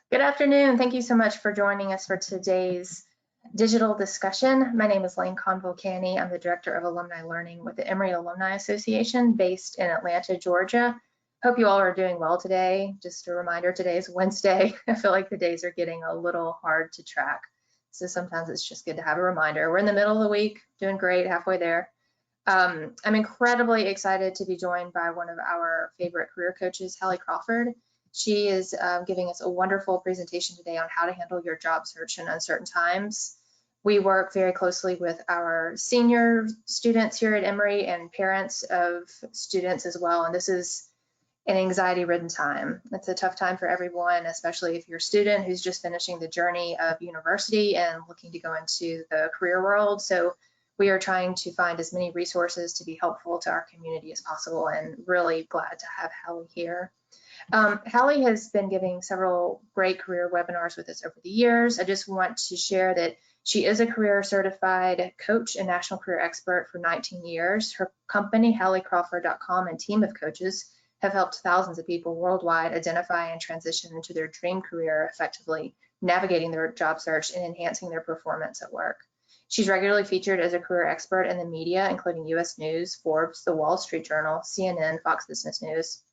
Good afternoon. Thank you so much for joining us for today's digital discussion. My name is Lane Convocani. I'm the Director of Alumni Learning with the Emory Alumni Association based in Atlanta, Georgia. Hope you all are doing well today. Just a reminder, today is Wednesday. I feel like the days are getting a little hard to track. So sometimes it's just good to have a reminder. We're in the middle of the week, doing great, halfway there. I'm incredibly excited to be joined by one of our favorite career coaches, Hallie Crawford. She is giving us a wonderful presentation today on how to handle your job search in uncertain times. We work very closely with our senior students here at Emory and parents of students as well. And this is an anxiety-ridden time. It's a tough time for everyone, especially if you're a student who's just finishing the journey of university and looking to go into the career world. So we are trying to find as many resources to be helpful to our community as possible, and really glad to have Hallie here. Hallie has been giving several great career webinars with us over the years. I just want to share that she is a career certified coach and national career expert for 19 years. Her company, HallieCrawford.com, and team of coaches have helped thousands of people worldwide identify and transition into their dream career effectively, navigating their job search and enhancing their performance at work. She's regularly featured as a career expert in the media, including U.S. News, Forbes, The Wall Street Journal, CNN, Fox Business News.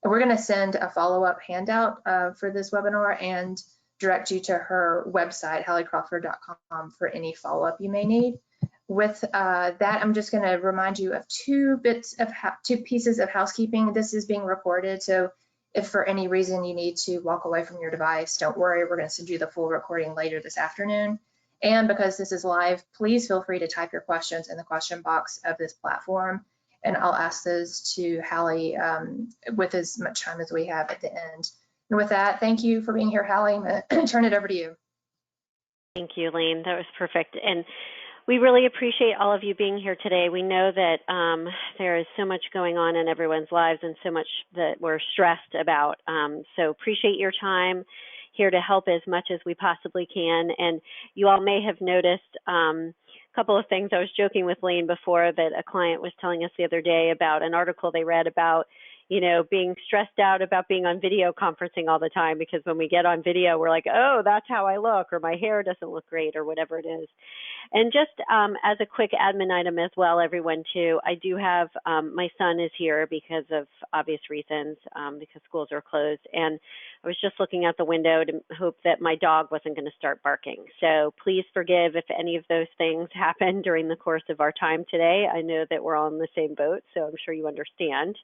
And we're going to send a follow-up handout for this webinar and direct you to her website, HallieCrawford.com, for any follow-up you may need. With that, I'm just going to remind you of two pieces of housekeeping. This is being recorded, so if for any reason you need to walk away from your device, don't worry. We're going to send you the full recording later this afternoon. And because this is live, please feel free to type your questions in the question box of this platform, and I'll ask those to Hallie with as much time as we have at the end. And with that, thank you for being here, Hallie. I'm going to turn it over to you. Thank you, Lane. That was perfect. And we really appreciate all of you being here today. We know that there is so much going on in everyone's lives and so much that we're stressed about. So appreciate your time, here to help as much as we possibly can. And you all may have noticed a couple of things. I was joking with Lane before that a client was telling us the other day about an article they read about, you know, being stressed out about being on video conferencing all the time, because when we get on video, we're like, oh, that's how I look, or my hair doesn't look great, or whatever it is. And just as a quick admin item as well, everyone too, I do have, my son is here because of obvious reasons, because schools are closed. And I was just looking out the window to hope that my dog wasn't going to start barking. So please forgive if any of those things happen during the course of our time today. I know that we're all in the same boat, so I'm sure you understand.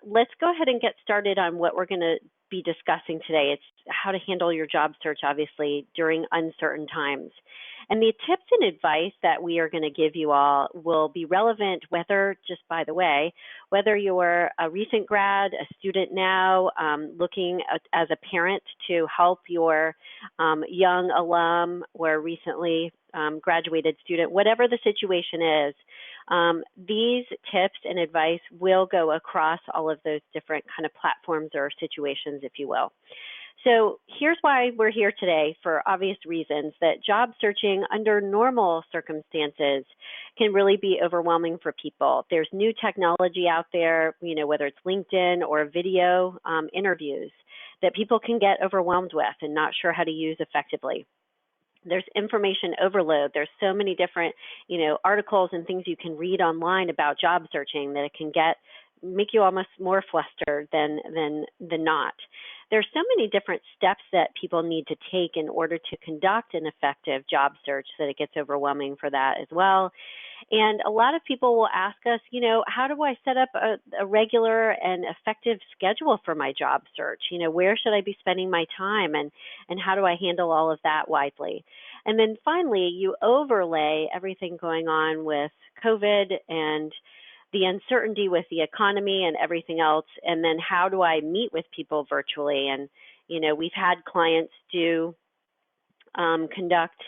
Let's go ahead and get started on what we're going to be discussing today. It's how to handle your job search, obviously, during uncertain times. And the tips and advice that we are going to give you all will be relevant whether, just by the way, whether you're a recent grad, a student now, looking as a parent to help your young alum or recently graduated student, whatever the situation is. These tips and advice will go across all of those different kind of platforms or situations, if you will. So here's why we're here today, for obvious reasons, that job searching under normal circumstances can really be overwhelming for people. There's new technology out there, you know, whether it's LinkedIn or video interviews, that people can get overwhelmed with and not sure how to use effectively. There's information overload. There's so many different, you know, articles and things you can read online about job searching that it can make you almost more flustered than not. There's so many different steps that people need to take in order to conduct an effective job search that it gets overwhelming for that as well. And a lot of people will ask us, you know, how do I set up a regular and effective schedule for my job search? You know, where should I be spending my time, and how do I handle all of that wisely? And then finally, you overlay everything going on with COVID and the uncertainty with the economy and everything else, and then how do I meet with people virtually? And, you know, we've had clients conduct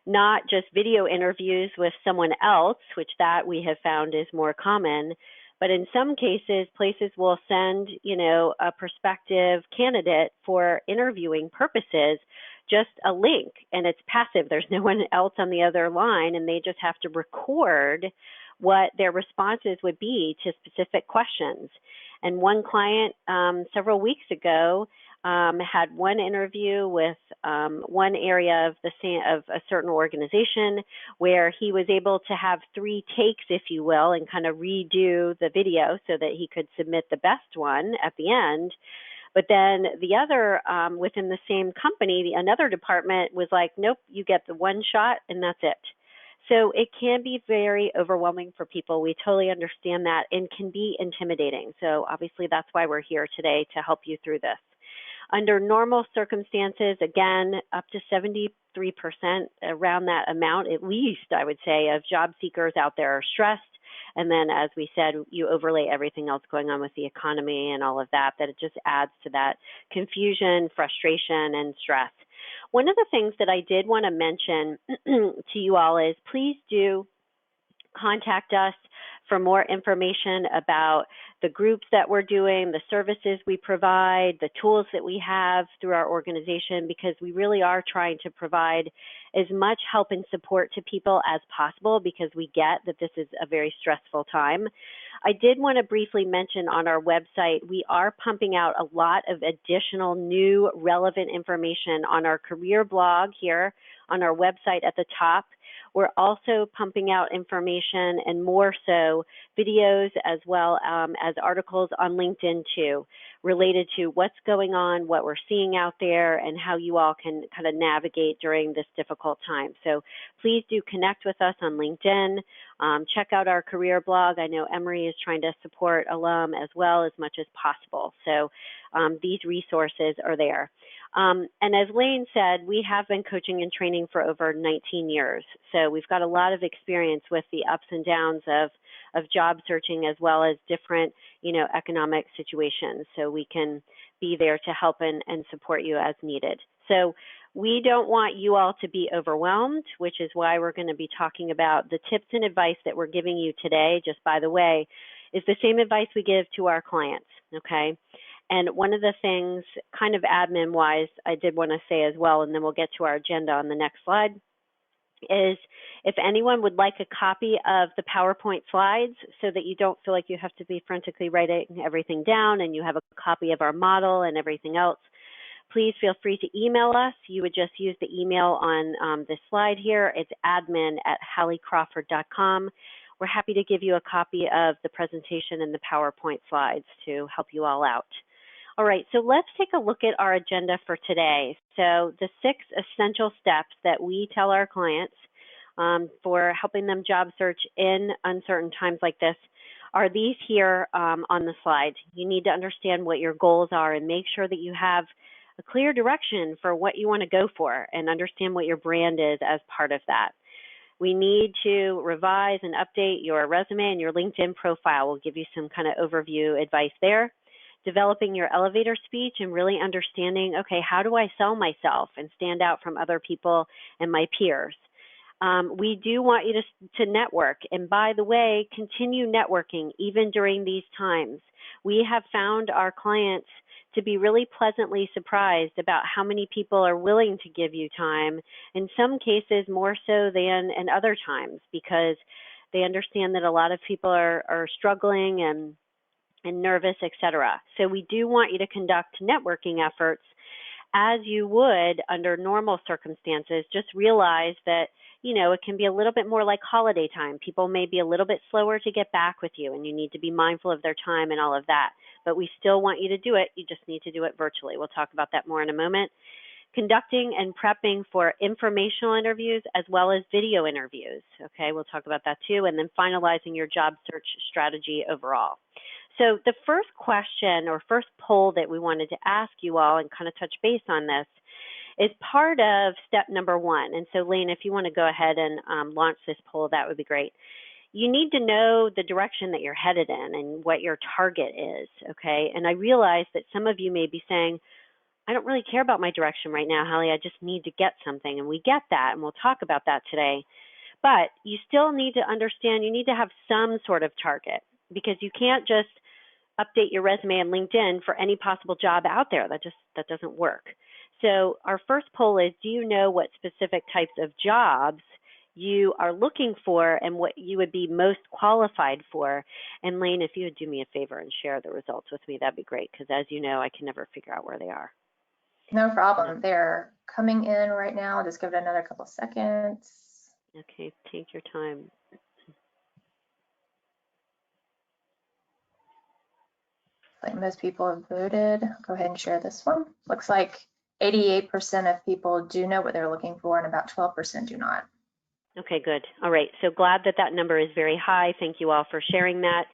not just video interviews with someone else, which that we have found is more common, but in some cases, places will send, you know, a prospective candidate for interviewing purposes, just a link, and it's passive. There's no one else on the other line, and they just have to record what their responses would be to specific questions. And one client several weeks ago had one interview with one area of a certain organization where he was able to have 3 takes, if you will, and kind of redo the video so that he could submit the best one at the end. But then the other, within the same company, another department was like, nope, you get the one shot and that's it. So it can be very overwhelming for people. We totally understand that, and can be intimidating. So obviously that's why we're here today, to help you through this. Under normal circumstances, again, up to 73%, around that amount, at least, I would say, of job seekers out there are stressed. And then, as we said, you overlay everything else going on with the economy and all of that, that it just adds to that confusion, frustration, and stress. One of the things that I did want to mention to you all is, please do contact us for more information about the groups that we're doing, the services we provide, the tools that we have through our organization, because we really are trying to provide as much help and support to people as possible, because we get that this is a very stressful time. I did want to briefly mention on our website, we are pumping out a lot of additional new relevant information on our career blog here on our website at the top. We're also pumping out information, and more so videos, as well as articles on LinkedIn too, related to what's going on, what we're seeing out there, and how you all can kind of navigate during this difficult time. So please do connect with us on LinkedIn. Check out our career blog. I know Emory is trying to support alum as well as much as possible. So these resources are there. And as Lane said, we have been coaching and training for over 19 years. So we've got a lot of experience with the ups and downs of job searching, as well as different, economic situations. So we can be there to help and support you as needed. So we don't want you all to be overwhelmed, which is why we're going to be talking about the tips and advice that we're giving you today, just by the way, is the same advice we give to our clients, okay? And one of the things, kind of admin-wise, I did want to say as well, and then we'll get to our agenda on the next slide, is if anyone would like a copy of the PowerPoint slides so that you don't feel like you have to be frantically writing everything down, and you have a copy of our model and everything else, please feel free to email us. You would just use the email on this slide here. It's admin@HallieCrawford.com. We're happy to give you a copy of the presentation and the PowerPoint slides to help you all out. All right, so let's take a look at our agenda for today. So the 6 essential steps that we tell our clients for helping them job search in uncertain times like this are these here on the slide. You need to understand what your goals are and make sure that you have a clear direction for what you want to go for, and understand what your brand is as part of that. We need to revise and update your resume and your LinkedIn profile. We'll give you some kind of overview advice there. Developing your elevator speech and really understanding, okay, how do I sell myself and stand out from other people and my peers? We do want you to network. And by the way, continue networking even during these times. We have found our clients to be really pleasantly surprised about how many people are willing to give you time, in some cases more so than in other times, because they understand that a lot of people are struggling and nervous, etc. So we do want you to conduct networking efforts as you would under normal circumstances. Just realize that, it can be a little bit more like holiday time. People may be a little bit slower to get back with you, and you need to be mindful of their time and all of that. But we still want you to do it. You just need to do it virtually. We'll talk about that more in a moment. Conducting and prepping for informational interviews as well as video interviews. Okay, we'll talk about that too. And then finalizing your job search strategy overall. So the first question or first poll that we wanted to ask you all and kind of touch base on this is part of step number 1. And so Lane, if you want to go ahead and launch this poll, that would be great. You need to know the direction that you're headed in and what your target is, okay? And I realize that some of you may be saying, I don't really care about my direction right now, Hallie, I just need to get something. And we get that, and we'll talk about that today. But you still need to understand, you need to have some sort of target, because you can't just update your resume and LinkedIn for any possible job out there. That doesn't work. So our first poll is, do you know what specific types of jobs you are looking for and what you would be most qualified for. And Lane, if you would do me a favor and share the results with me, that'd be great, because as you know, I can never figure out where they are. No problem. They're coming in right now. Just give it another couple seconds. Okay, take your time. Like most people have voted. Go ahead and share this one. Looks like 88% of people do know what they're looking for and about 12% do not. Okay, good. All right, so glad that that number is very high. Thank you all for sharing that.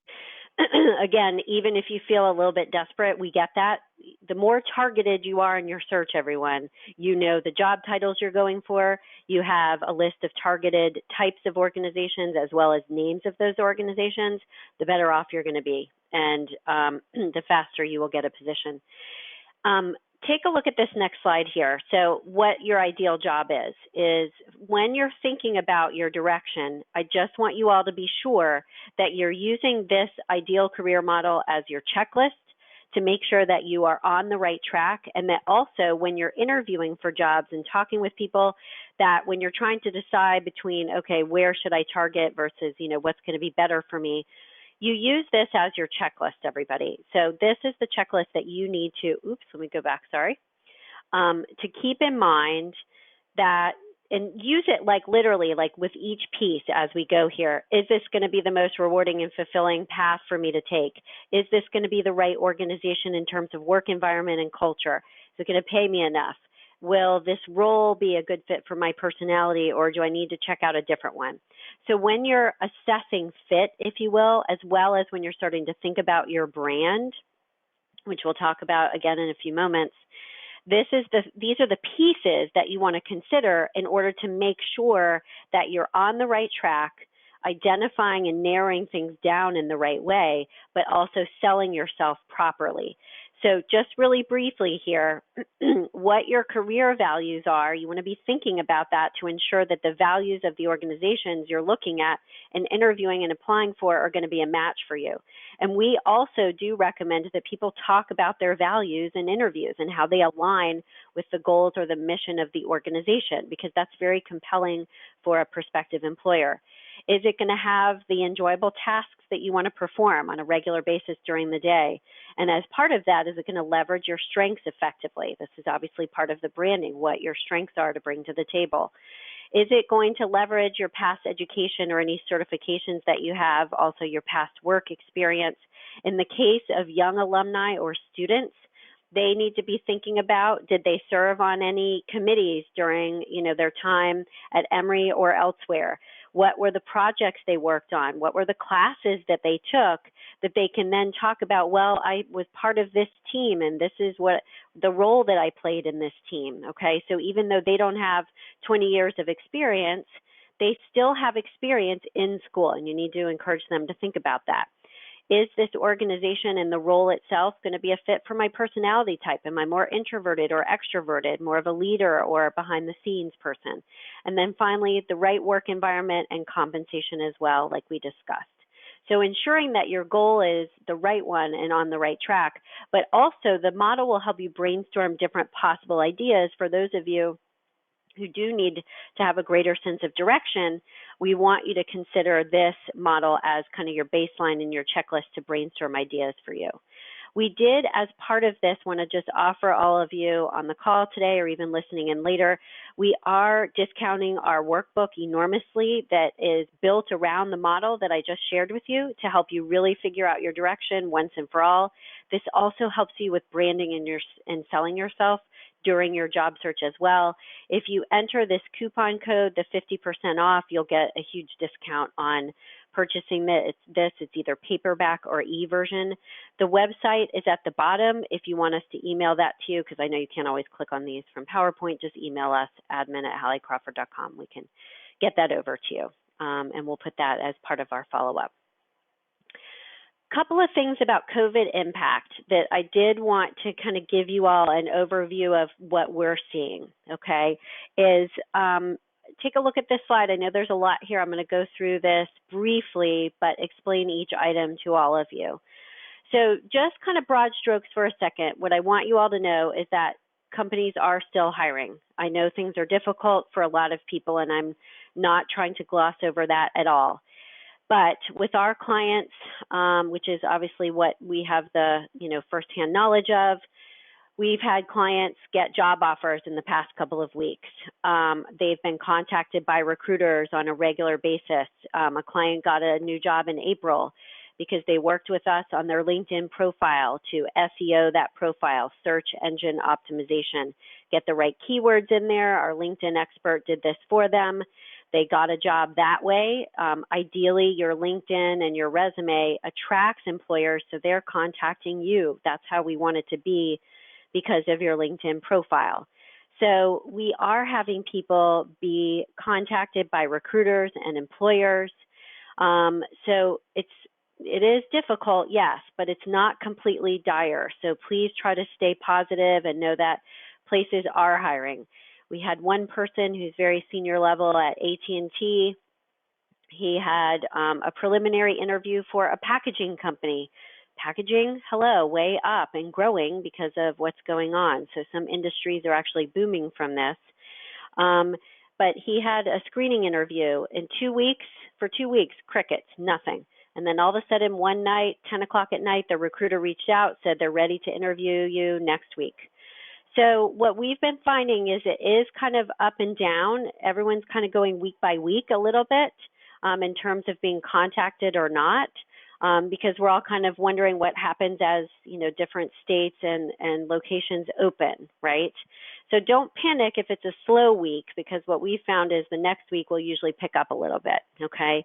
Again, even if you feel a little bit desperate, we get that. The more targeted you are in your search, everyone, you know the job titles you're going for. You have a list of targeted types of organizations as well as names of those organizations, the better off you're going to be, and the faster you will get a position. Take a look at this next slide here. So what your ideal job is when you're thinking about your direction, I just want you all to be sure that you're using this ideal career model as your checklist to make sure that you are on the right track, and that also when you're interviewing for jobs and talking with people, that when you're trying to decide between, okay, where should I target versus, what's going to be better for me, you use this as your checklist, everybody. So this is the checklist that you need to, let me go back, sorry, to keep in mind that, and use it like literally like with each piece as we go here. Is this going to be the most rewarding and fulfilling path for me to take? Is this going to be the right organization in terms of work environment and culture? Is it going to pay me enough? Will this role be a good fit for my personality, or do I need to check out a different one? So when you're assessing fit, if you will, as well as when you're starting to think about your brand, which we'll talk about again in a few moments, these are the pieces that you want to consider in order to make sure that you're on the right track, identifying and narrowing things down in the right way, but also selling yourself properly. So just really briefly here, what your career values are, you want to be thinking about that to ensure that the values of the organizations you're looking at and interviewing and applying for are going to be a match for you. And we also do recommend that people talk about their values in interviews and how they align with the goals or the mission of the organization, because that's very compelling for a prospective employer. Is it going to have the enjoyable tasks that you want to perform on a regular basis during the day? And as part of that, is it going to leverage your strengths effectively? This is obviously part of the branding, what your strengths are to bring to the table. Is it going to leverage your past education or any certifications that you have, also your past work experience? In the case of young alumni or students, they need to be thinking about, did they serve on any committees during their time at Emory or elsewhere? What were the projects they worked on? What were the classes that they took that they can then talk about, well, I was part of this team and this is what the role that I played in this team, okay? So even though they don't have 20 years of experience, they still have experience in school, and you need to encourage them to think about that. Is this organization and the role itself going to be a fit for my personality type? Am I more introverted or extroverted, more of a leader or a behind the scenes person? And then finally, the right work environment and compensation as well, like we discussed. So ensuring that your goal is the right one and on the right track, but also the model will help you brainstorm different possible ideas for those of you who do need to have a greater sense of direction. We want you to consider this model as kind of your baseline and your checklist to brainstorm ideas for you. We did, as part of this, want to just offer all of you on the call today or even listening in later, we are discounting our workbook enormously that is built around the model that I just shared with you to help you really figure out your direction once and for all. This also helps you with branding and selling yourself during your job search as well. If you enter this coupon code, the 50% off, you'll get a huge discount on purchasing this. It's either paperback or e-version. The website is at the bottom if you want us to email that to you, because I know you can't always click on these from PowerPoint. Just email us, admin@HallieCrawford.com. We can get that over to you, and we'll put that as part of our follow-up. Couple of things about COVID impact that I did want to kind of give you all an overview of what we're seeing, okay, is take a look at this slide. I know there's a lot here. I'm going to go through this briefly, but explain each item to all of you. So just kind of broad strokes for a second, what I want you all to know is that companies are still hiring. I know things are difficult for a lot of people, and I'm not trying to gloss over that at all. But with our clients, which is obviously what we have the firsthand knowledge of, we've had clients get job offers in the past couple of weeks. They've been contacted by recruiters on a regular basis. A client got a new job in April because they worked with us on their LinkedIn profile to SEO that profile, search engine optimization, get the right keywords in there. Our LinkedIn expert did this for them. They got a job that way. Ideally, your LinkedIn and your resume attracts employers, so they're contacting you. That's how we want it to be because of your LinkedIn profile. So we are having people be contacted by recruiters and employers. So it is difficult, yes, but it's not completely dire. So please try to stay positive and know that places are hiring. We had one person who's very senior level at AT&T. He had a preliminary interview for a packaging company. Packaging, hello, way up and growing because of what's going on. So some industries are actually booming from this. But he had a screening interview in 2 weeks. For 2 weeks, crickets, nothing. And then all of a sudden one night, 10 o'clock at night, the recruiter reached out, said they're ready to interview you next week. So what we've been finding is it is kind of up and down. Everyone's kind of going week by week a little bit in terms of being contacted or not, because we're all kind of wondering what happens as, different states and locations open, right? So don't panic if it's a slow week, because what we found is the next week will usually pick up a little bit, okay?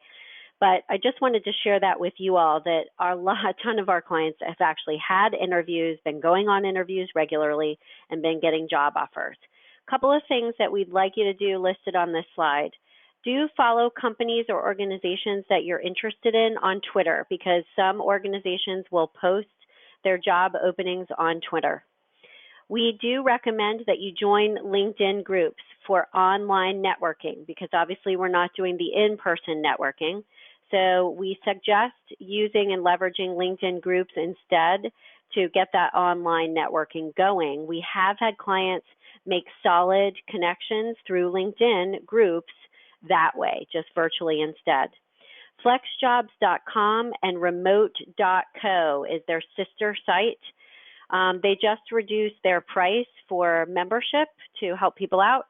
But I just wanted to share that with you all, that a ton of our clients have actually had interviews, been going on interviews regularly, and been getting job offers. A couple of things that we'd like you to do listed on this slide. Do follow companies or organizations that you're interested in on Twitter, because some organizations will post their job openings on Twitter. We do recommend that you join LinkedIn groups for online networking, because obviously we're not doing the in-person networking. So we suggest using and leveraging LinkedIn groups instead to get that online networking going. We have had clients make solid connections through LinkedIn groups that way, just virtually instead. Flexjobs.com and remote.co is their sister site. They just reduced their price for membership to help people out.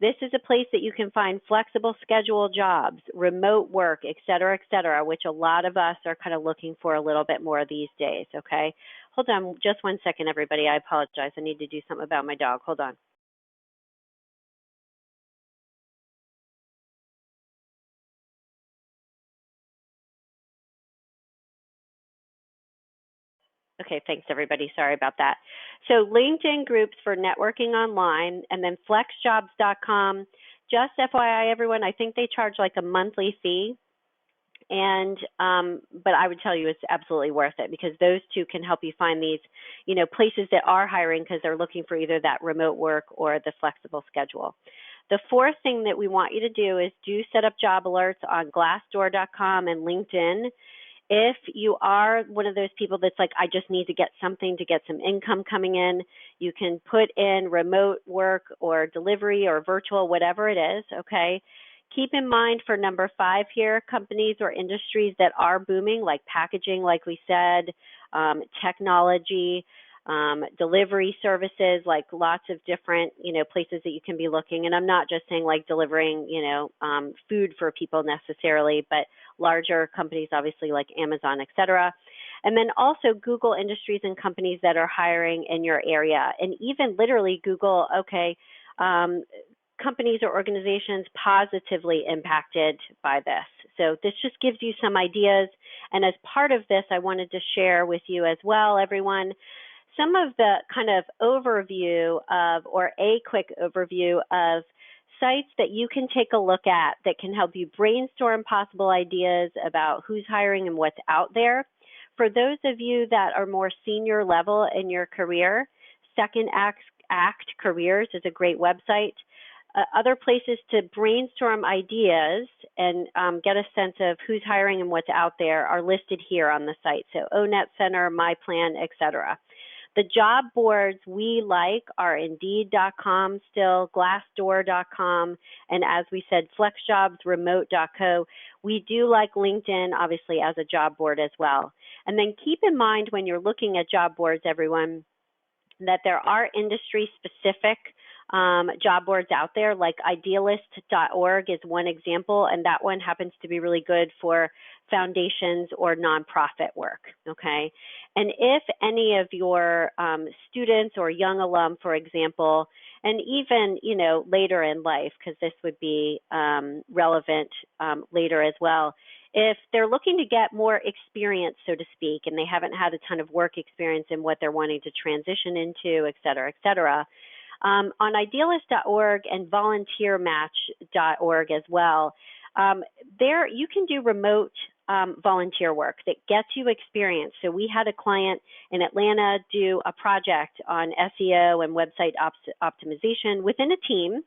This is a place that you can find flexible schedule jobs, remote work, et cetera, which a lot of us are kind of looking for a little bit more these days, okay? Hold on just 1 second, everybody. I apologize. I need to do something about my dog. Hold on. Okay, thanks everybody. Sorry about that. So LinkedIn groups for networking online, and then flexjobs.com. Just FYI, everyone, I think they charge like a monthly fee. And but I would tell you it's absolutely worth it, because those two can help you find these, places that are hiring because they're looking for either that remote work or the flexible schedule. The fourth thing that we want you to do is set up job alerts on Glassdoor.com and LinkedIn. If you are one of those people that's like, I just need to get something to get some income coming in, you can put in remote work or delivery or virtual, whatever it is, okay? Keep in mind for number 5 here, companies or industries that are booming, like packaging, like we said, technology, delivery services, like lots of different, places that you can be looking. And I'm not just saying like delivering, food for people necessarily, but larger companies, obviously like Amazon, et cetera. And then also Google industries and companies that are hiring in your area. And even literally Google, okay, companies or organizations positively impacted by this. So this just gives you some ideas. And as part of this, I wanted to share with you as well, everyone, some of the kind of overview of, or a quick overview of sites that you can take a look at that can help you brainstorm possible ideas about who's hiring and what's out there. For those of you that are more senior level in your career, Second Act Careers is a great website. Other places to brainstorm ideas and get a sense of who's hiring and what's out there are listed here on the site. So ONET Center, My Plan, et cetera. The job boards we like are Indeed.com still, Glassdoor.com, and as we said, FlexJobs, Remote.co. We do like LinkedIn, obviously, as a job board as well. And then keep in mind when you're looking at job boards, everyone, that there are industry-specific job boards out there, like idealist.org is one example, and that one happens to be really good for foundations or nonprofit work, okay? And if any of your students or young alum, for example, and even, you know, later in life, because this would be relevant later as well, if they're looking to get more experience, so to speak, and they haven't had a ton of work experience in what they're wanting to transition into, et cetera, on idealist.org and volunteermatch.org as well, there you can do remote volunteer work that gets you experience. So we had a client in Atlanta do a project on SEO and website optimization within a team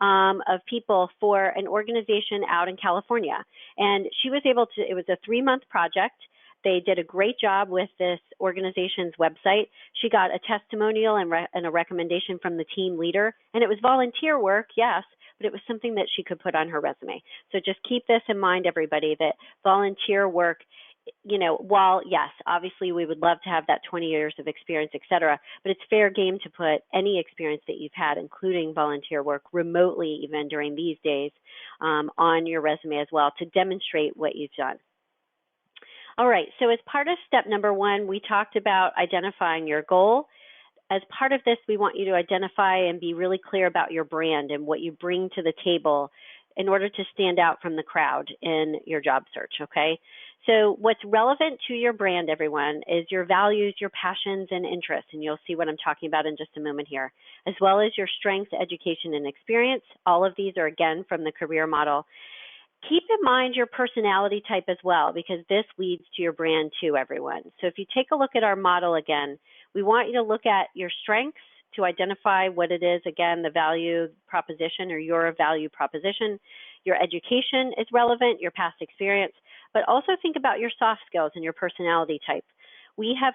of people for an organization out in California. And she was able to, it was a 3-month project. They did a great job with this organization's website. She got a testimonial and a recommendation from the team leader. And it was volunteer work, yes, but it was something that she could put on her resume. So just keep this in mind, everybody, that volunteer work, you know, while, yes, obviously we would love to have that 20 years of experience, et cetera, but it's fair game to put any experience that you've had, including volunteer work, remotely even during these days, on your resume as well to demonstrate what you've done. All right, so as part of step number 1, we talked about identifying your goal. As part of this, we want you to identify and be really clear about your brand and what you bring to the table in order to stand out from the crowd in your job search, okay? So what's relevant to your brand, everyone, is your values, your passions, and interests, and you'll see what I'm talking about in just a moment here, as well as your strengths, education, and experience. All of these are, again, from the career model. Keep in mind your personality type as well, because this leads to your brand too, everyone. So if you take a look at our model again, we want you to look at your strengths to identify what it is, again, the value proposition or your value proposition. Your education is relevant, your past experience, but also think about your soft skills and your personality type. We have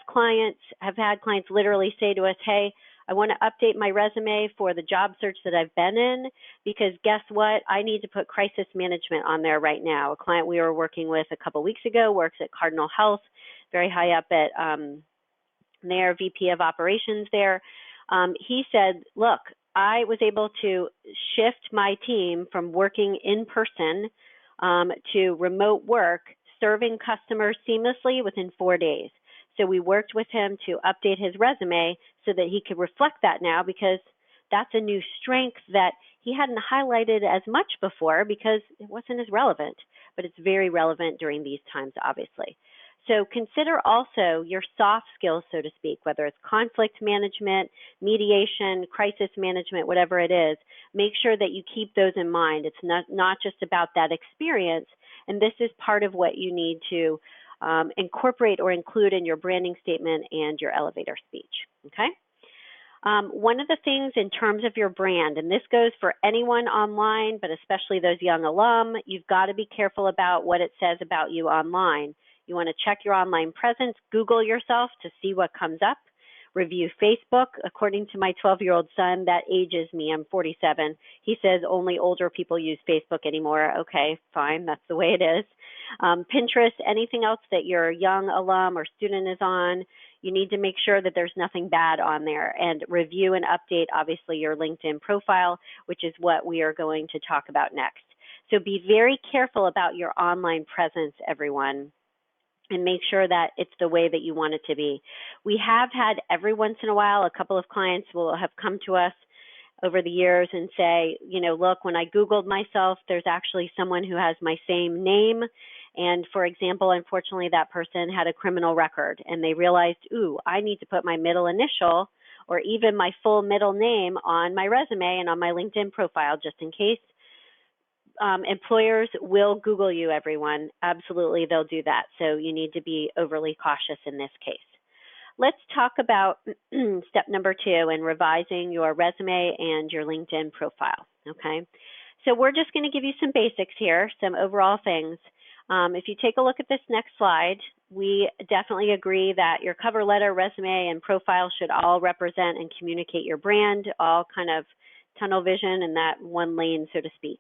had clients literally say to us, hey, I want to update my resume for the job search that I've been in because guess what? I need to put crisis management on there right now. A client we were working with a couple weeks ago works at Cardinal Health, very high up at their VP of operations there. He said, look, I was able to shift my team from working in person to remote work, serving customers seamlessly within 4 days. So we worked with him to update his resume so that he could reflect that now, because that's a new strength that he hadn't highlighted as much before because it wasn't as relevant, but it's very relevant during these times, obviously. So consider also your soft skills, so to speak, whether it's conflict management, mediation, crisis management, whatever it is. Make sure that you keep those in mind. It's not just about that experience, and this is part of what you need to incorporate or include in your branding statement and your elevator speech, okay? One of the things in terms of your brand, and this goes for anyone online, but especially those young alum, you've got to be careful about what it says about you online. You want to check your online presence, Google yourself to see what comes up, review Facebook. According to my 12-year-old son, that ages me, I'm 47. He says only older people use Facebook anymore. Okay, fine, that's the way it is. Pinterest, anything else that your young alum or student is on, you need to make sure that there's nothing bad on there, and review and update, obviously, your LinkedIn profile, which is what we are going to talk about next. So be very careful about your online presence, everyone, and make sure that it's the way that you want it to be. We have had every once in a while, a couple of clients will have come to us over the years and say, you know, look, when I Googled myself, there's actually someone who has my same name. And for example, unfortunately, that person had a criminal record and they realized, ooh, I need to put my middle initial or even my full middle name on my resume and on my LinkedIn profile, just in case. Employers will Google you, everyone. Absolutely, they'll do that. So you need to be overly cautious in this case. Let's talk about step number 2 in revising your resume and your LinkedIn profile, okay? So we're just going to give you some basics here, some overall things. If you take a look at this next slide, We definitely agree that your cover letter, resume, and profile should all represent and communicate your brand, all kind of tunnel vision in that one lane, so to speak.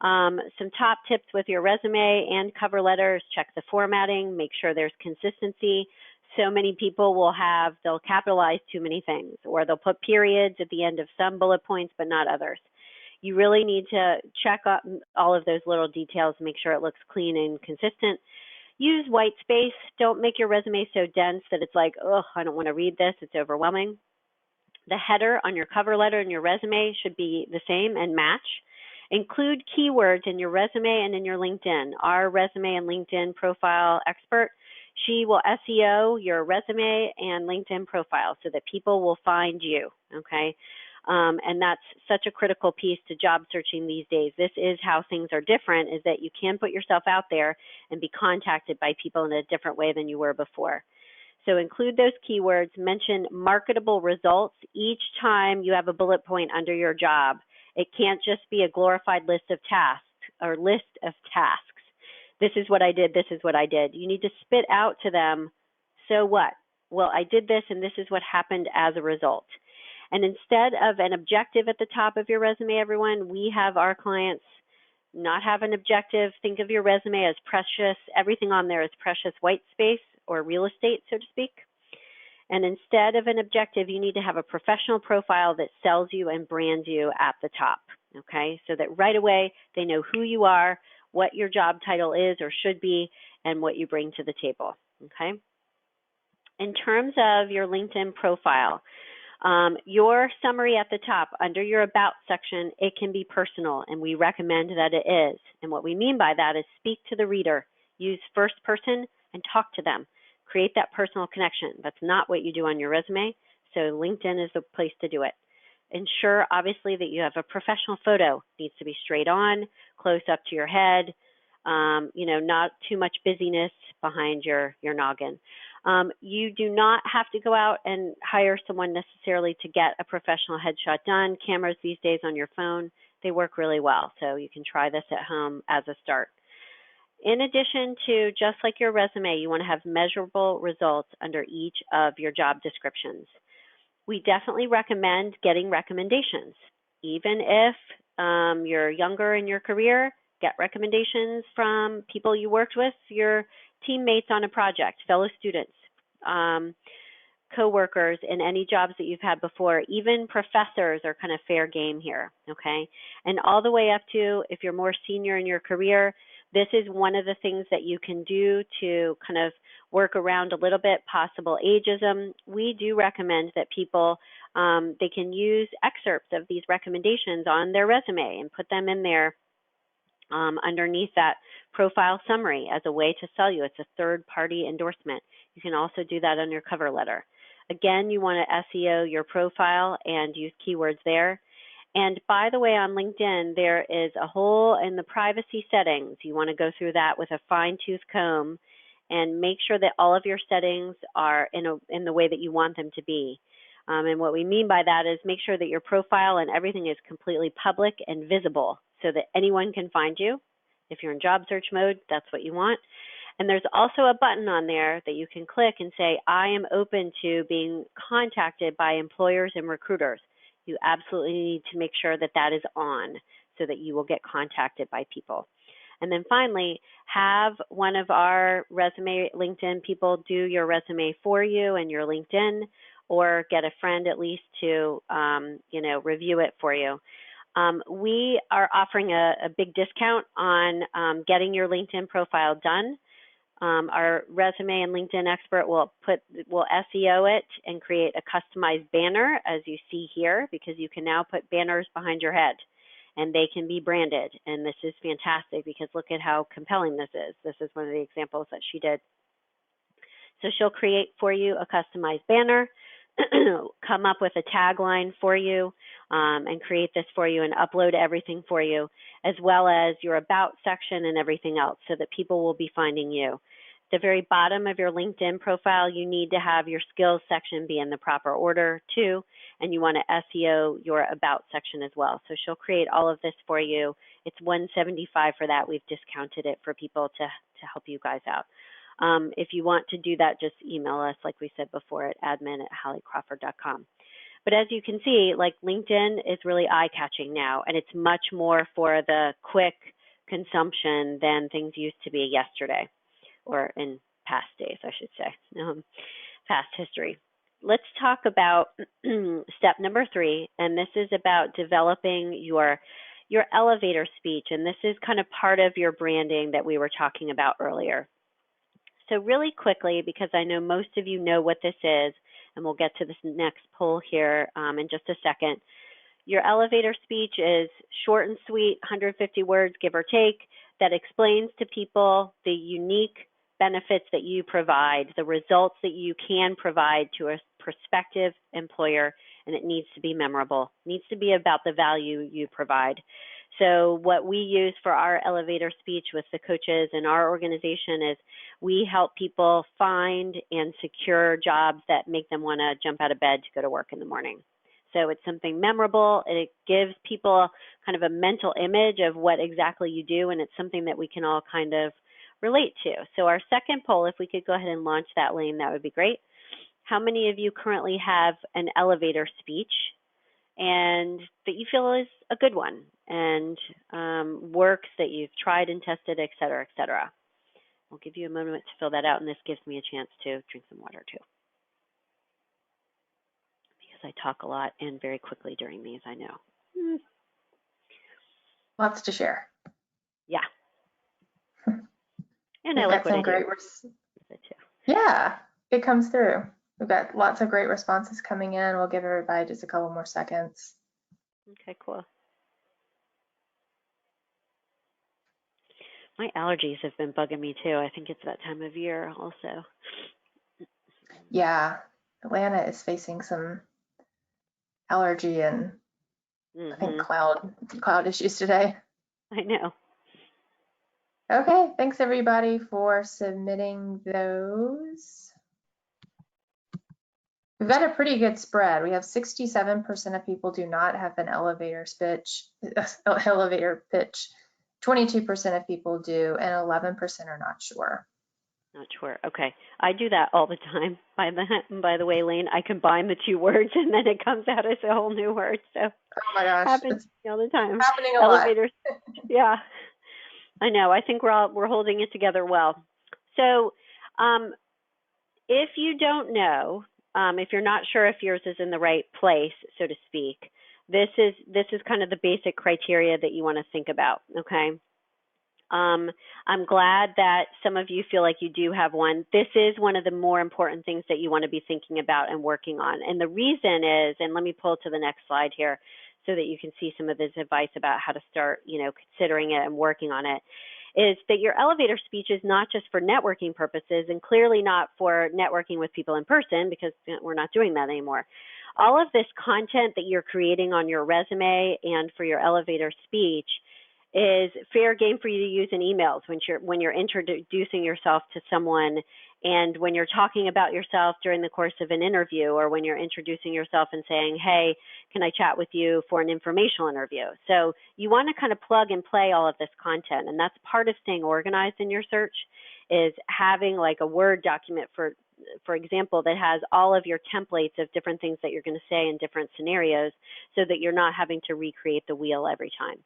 Some top tips with your resume and cover letters: check the formatting, make sure there's consistency. So many people they'll capitalize too many things, or they'll put periods at the end of some bullet points, but not others. You really need to check up all of those little details, make sure it looks clean and consistent. Use white space. Don't make your resume so dense that it's like, oh, I don't want to read this, it's overwhelming. The header on your cover letter and your resume should be the same and match. Include keywords in your resume and in your LinkedIn. Our resume and LinkedIn profile expert, she will SEO your resume and LinkedIn profile so that people will find you, okay? And that's such a critical piece to job searching these days. This is how things are different, is that you can put yourself out there and be contacted by people in a different way than you were before. So include those keywords, mention marketable results each time you have a bullet point under your job. It can't just be a glorified list of tasks or list of tasks. This is what I did, this is what I did. You need to spit out to them, so what? Well, I did this and this is what happened as a result. And instead of an objective at the top of your resume, everyone, we have our clients not have an objective. Think of your resume as precious. Everything on there is precious white space or real estate, so to speak. And instead of an objective, you need to have a professional profile that sells you and brands you at the top, okay? So that right away they know who you are, what your job title is or should be, and what you bring to the table, okay? In terms of your LinkedIn profile, your summary at the top under your About section, it can be personal, and we recommend that it is. And what we mean by that is speak to the reader, use first person, and talk to them. Create that personal connection. That's not what you do on your resume, so LinkedIn is the place to do it. Ensure, obviously, that you have a professional photo. It needs to be straight on, close up to your head, not too much busyness behind your noggin. You do not have to go out and hire someone necessarily to get a professional headshot done. Cameras these days on your phone, they work really well, so you can try this at home as a start. In addition to, just like your resume, you want to have measurable results under each of your job descriptions. We definitely recommend getting recommendations. Even if you're younger in your career, get recommendations from people you worked with, your teammates on a project, fellow students, co-workers in any jobs that you've had before. Even professors are kind of fair game here, okay? And all the way up to, if you're more senior in your career, this is one of the things that you can do to kind of work around a little bit possible ageism. We do recommend that people, they can use excerpts of these recommendations on their resume and put them in there underneath that profile summary as a way to sell you. It's a third-party endorsement. You can also do that on your cover letter. Again, you want to SEO your profile and use keywords there. And by the way, on LinkedIn, there is a hole in the privacy settings. You want to go through that with a fine-tooth comb and make sure that all of your settings are in the way that you want them to be. And what we mean by that is make sure that your profile and everything is completely public and visible so that anyone can find you. If you're in job search mode, that's what you want. And there's also a button on there that you can click and say, I am open to being contacted by employers and recruiters. You absolutely need to make sure that that is on so that you will get contacted by people. And then finally, have one of our resume LinkedIn people do your resume for you and your LinkedIn, or get a friend at least to review it for you. We are offering a big discount on getting your LinkedIn profile done. Our resume and LinkedIn expert will SEO it and create a customized banner, as you see here, because you can now put banners behind your head and they can be branded. And this is fantastic because look at how compelling this is. This is one of the examples that she did. So she'll create for you a customized banner, come up with a tagline for you, and create this for you and upload everything for you, as well as your About section and everything else so that people will be finding you. At the very bottom of your LinkedIn profile, you need to have your skills section be in the proper order too, and you want to SEO your About section as well. So she'll create all of this for you. It's $175 for that. We've discounted it for people to help you guys out. If you want to do that, just email us, like we said before, at admin@halliecrawford.com. But as you can see, like LinkedIn is really eye-catching now, and it's much more for the quick consumption than things used to be yesterday, or in past days, I should say, past history. Let's talk about step number 3, and this is about developing your elevator speech, and this is kind of part of your branding that we were talking about earlier. So really quickly, because I know most of you know what this is, and we'll get to this next poll here in just a second. Your elevator speech is short and sweet, 150 words, give or take, that explains to people the unique benefits that you provide, the results that you can provide to a prospective employer, and it needs to be memorable. It needs to be about the value you provide. So what we use for our elevator speech with the coaches in our organization is we help people find and secure jobs that make them want to jump out of bed to go to work in the morning. So it's something memorable, and it gives people kind of a mental image of what exactly you do, and it's something that we can all kind of relate to. So our second poll, if we could go ahead and launch that, Lane, that would be great. How many of you currently have an elevator speech and that you feel is a good one and works, that you've tried and tested, et cetera, et cetera? We'll give you a moment to fill that out, and this gives me a chance to drink some water too, because I talk a lot and very quickly during these, I know. Lots to share. Yeah. And We've I like got what some I great do. Yeah, it comes through. We've got lots of great responses coming in. We'll give everybody just a couple more seconds. Okay, cool. My allergies have been bugging me too. I think it's that time of year also. Yeah, Atlanta is facing some allergy and I think cloud issues today. I know. Okay, thanks everybody for submitting those. We've got a pretty good spread. We have 67% of people do not have an elevator pitch. 22% of people do, and 11% are not sure. Not sure. Okay. I do that all the time. By the way, Lane, I combine the two words and then it comes out as a whole new word. So oh my gosh, happens all the time. Happening a Elevators. lot. Yeah. I know. I think we're holding it together well. So if you don't know, if you're not sure if yours is in the right place, so to speak, this is kind of the basic criteria that you want to think about, okay? I'm glad that some of you feel like you do have one. This is one of the more important things that you want to be thinking about and working on. And the reason is, and let me pull to the next slide here so that you can see some of this advice about how to start, considering it and working on it, is that your elevator speech is not just for networking purposes, and clearly not for networking with people in person, because we're not doing that anymore. All of this content that you're creating on your resume and for your elevator speech is fair game for you to use in emails when you're introducing yourself to someone, and when you're talking about yourself during the course of an interview, or when you're introducing yourself and saying, hey, can I chat with you for an informational interview? So you want to kind of plug and play all of this content, and that's part of staying organized in your search, is having like a Word document, for example, that has all of your templates of different things that you're going to say in different scenarios, so that you're not having to recreate the wheel every time.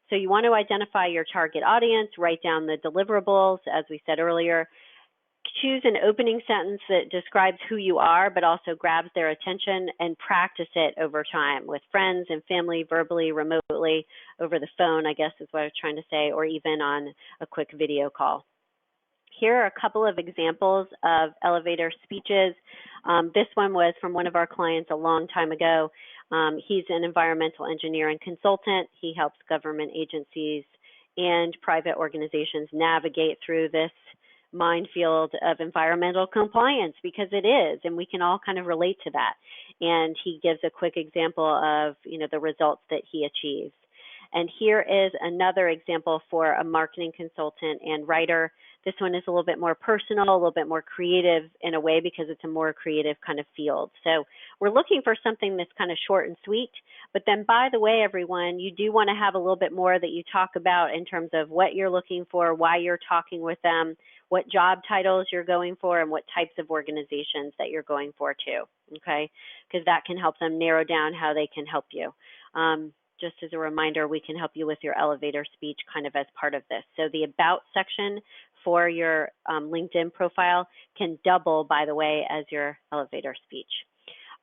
So you want to identify your target audience, write down the deliverables, as we said earlier, choose an opening sentence that describes who you are, but also grabs their attention, and practice it over time with friends and family, verbally, remotely, over the phone, I guess is what I was trying to say, or even on a quick video call. Here are a couple of examples of elevator speeches. This one was from one of our clients a long time ago. He's an environmental engineer and consultant. He helps government agencies and private organizations navigate through this minefield of environmental compliance, because it is, and we can all kind of relate to that. And he gives a quick example of, the results that he achieves. And here is another example for a marketing consultant and writer. This one is a little bit more personal, a little bit more creative in a way, because it's a more creative kind of field. So we're looking for something that's kind of short and sweet. But then, by the way, everyone, you do want to have a little bit more that you talk about in terms of what you're looking for, why you're talking with them, what job titles you're going for and what types of organizations that you're going for too, okay? Because that can help them narrow down how they can help you. Just as a reminder, we can help you with your elevator speech kind of as part of this. So the About section for your LinkedIn profile can double, by the way, as your elevator speech.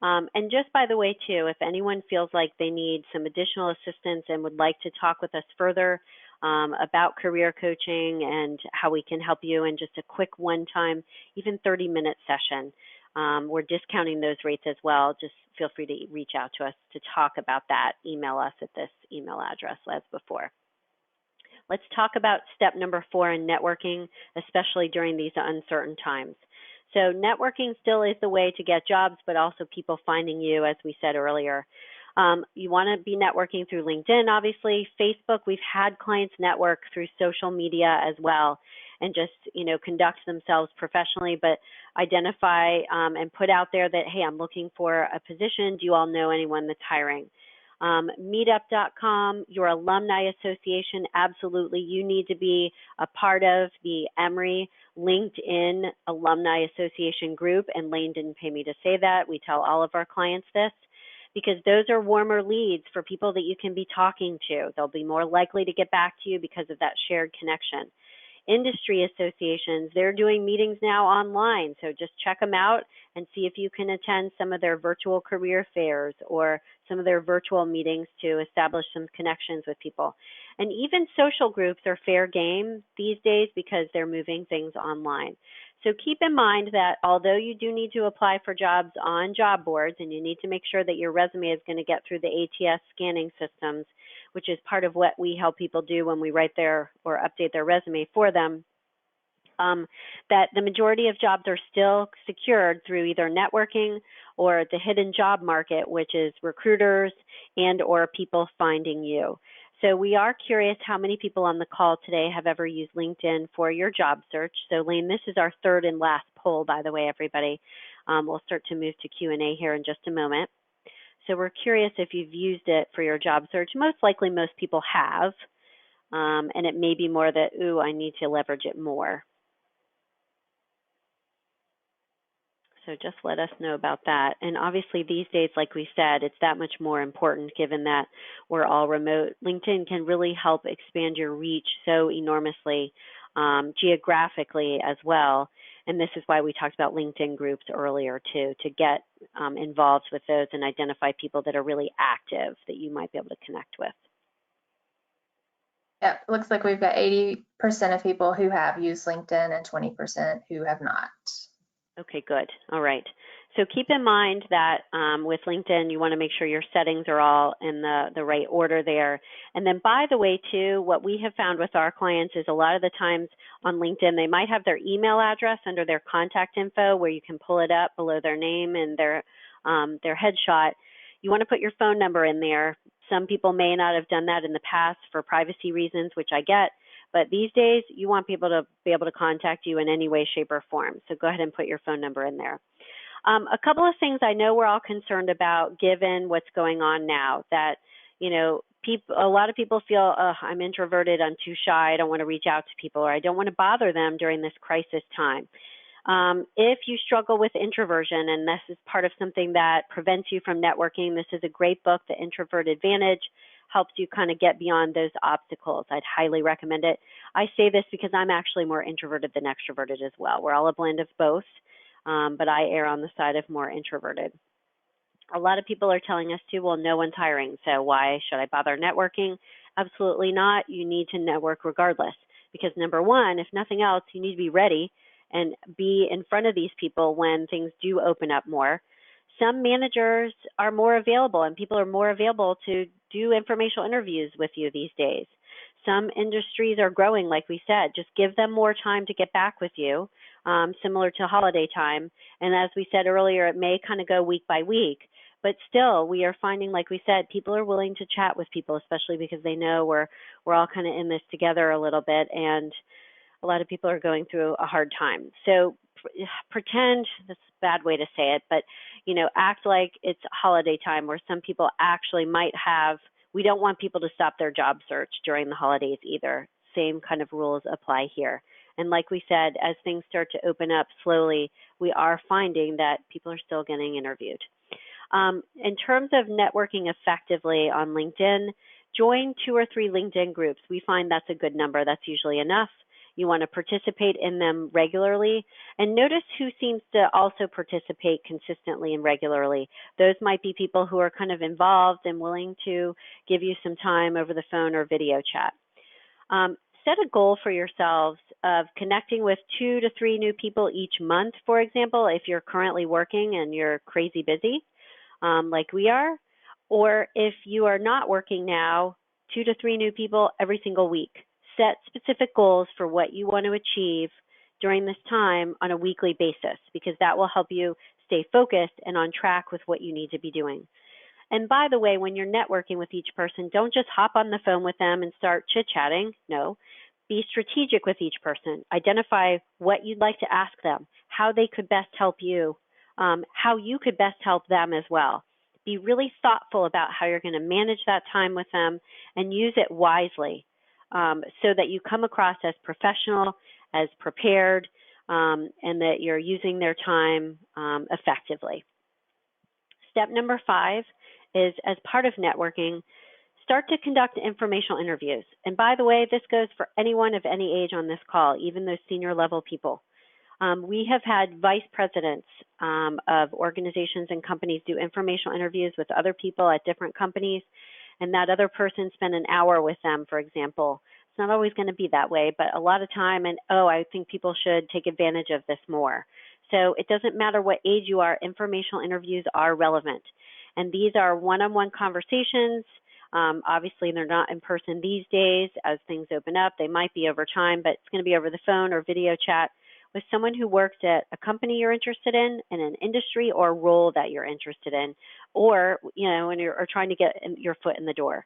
And just by the way, too, if anyone feels like they need some additional assistance and would like to talk with us further about career coaching and how we can help you in just a quick one-time, even 30-minute session, we're discounting those rates as well. Just feel free to reach out to us to talk about that. Email us at this email address as before. Let's talk about step number 4 in networking, especially during these uncertain times. So networking still is the way to get jobs, but also people finding you, as we said earlier. You want to be networking through LinkedIn, obviously. Facebook, we've had clients network through social media as well and just, conduct themselves professionally, but identify and put out there that, hey, I'm looking for a position. Do you all know anyone that's hiring? Meetup.com, your alumni association, absolutely. You need to be a part of the Emory LinkedIn Alumni Association group, and Lane didn't pay me to say that. We tell all of our clients this because those are warmer leads for people that you can be talking to. They'll be more likely to get back to you because of that shared connection. Industry associations, they're doing meetings now online, so just check them out and see if you can attend some of their virtual career fairs or some of their virtual meetings to establish some connections with people. And even social groups are fair game these days because they're moving things online. So keep in mind that although you do need to apply for jobs on job boards and you need to make sure that your resume is going to get through the ATS scanning systems, which is part of what we help people do when we write their or update their resume for them, that the majority of jobs are still secured through either networking or the hidden job market, which is recruiters and or people finding you. So we are curious how many people on the call today have ever used LinkedIn for your job search. So Lane, this is our third and last poll, by the way, everybody. We'll start to move to Q&A here in just a moment. So we're curious if you've used it for your job search. Most likely most people have, and it may be more that, ooh, I need to leverage it more. So just let us know about that. And obviously these days, like we said, it's that much more important given that we're all remote. LinkedIn can really help expand your reach so enormously geographically as well. And this is why we talked about LinkedIn groups earlier too, to get involved with those and identify people that are really active that you might be able to connect with. Yep, looks like we've got 80% of people who have used LinkedIn and 20% who have not. Okay, good. All right. So keep in mind that with LinkedIn, you want to make sure your settings are all in the right order there. And then, by the way, too, what we have found with our clients is a lot of the times on LinkedIn, they might have their email address under their contact info where you can pull it up below their name and their headshot. You want to put your phone number in there. Some people may not have done that in the past for privacy reasons, which I get. But these days, you want people to be able to contact you in any way, shape, or form. So go ahead and put your phone number in there. A couple of things I know we're all concerned about given what's going on now, that, a lot of people feel, I'm introverted, I'm too shy, I don't want to reach out to people, or I don't want to bother them during this crisis time. If you struggle with introversion, and this is part of something that prevents you from networking, this is a great book, The Introvert Advantage. Helps you kind of get beyond those obstacles. I'd highly recommend it. I say this because I'm actually more introverted than extroverted as well. We're all a blend of both, but I err on the side of more introverted. A lot of people are telling us too, well, no one's hiring, so why should I bother networking? Absolutely not. You need to network regardless because number one, if nothing else, you need to be ready and be in front of these people when things do open up more. Some managers are more available and people are more available to do informational interviews with you these days. Some industries are growing, like we said. Just give them more time to get back with you, similar to holiday time. And as we said earlier, it may kind of go week by week. But still, we are finding, like we said, people are willing to chat with people, especially because they know we're all kind of in this together a little bit. And a lot of people are going through a hard time. So pretend, that's a bad way to say it, but act like it's holiday time where some people actually might have, we don't want people to stop their job search during the holidays either. Same kind of rules apply here. And like we said, as things start to open up slowly, we are finding that people are still getting interviewed. In terms of networking effectively on LinkedIn, join 2 or 3 LinkedIn groups. We find that's a good number. That's usually enough. You want to participate in them regularly, and notice who seems to also participate consistently and regularly. Those might be people who are kind of involved and willing to give you some time over the phone or video chat. Set a goal for yourselves of connecting with 2 to 3 new people each month, for example, if you're currently working and you're crazy busy, like we are, or if you are not working now, 2 to 3 new people every single week. Set specific goals for what you want to achieve during this time on a weekly basis, because that will help you stay focused and on track with what you need to be doing. And by the way, when you're networking with each person, don't just hop on the phone with them and start chit-chatting. No, be strategic with each person. Identify what you'd like to ask them, how they could best help you, how you could best help them as well. Be really thoughtful about how you're going to manage that time with them and use it wisely, so that you come across as professional, as prepared, and that you're using their time effectively. Step number 5 is, as part of networking, start to conduct informational interviews. And by the way, this goes for anyone of any age on this call, even those senior level people. We have had vice presidents of organizations and companies do informational interviews with other people at different companies, and that other person spent an hour with them, for example. It's not always going to be that way, but a lot of time, and I think people should take advantage of this more. So it doesn't matter what age you are, informational interviews are relevant. And these are one-on-one conversations. Obviously, they're not in person these days. As things open up, they might be over time, but it's going to be over the phone or video chat with someone who works at a company you're interested in an industry or role that you're interested in, or when you're trying to get your foot in the door.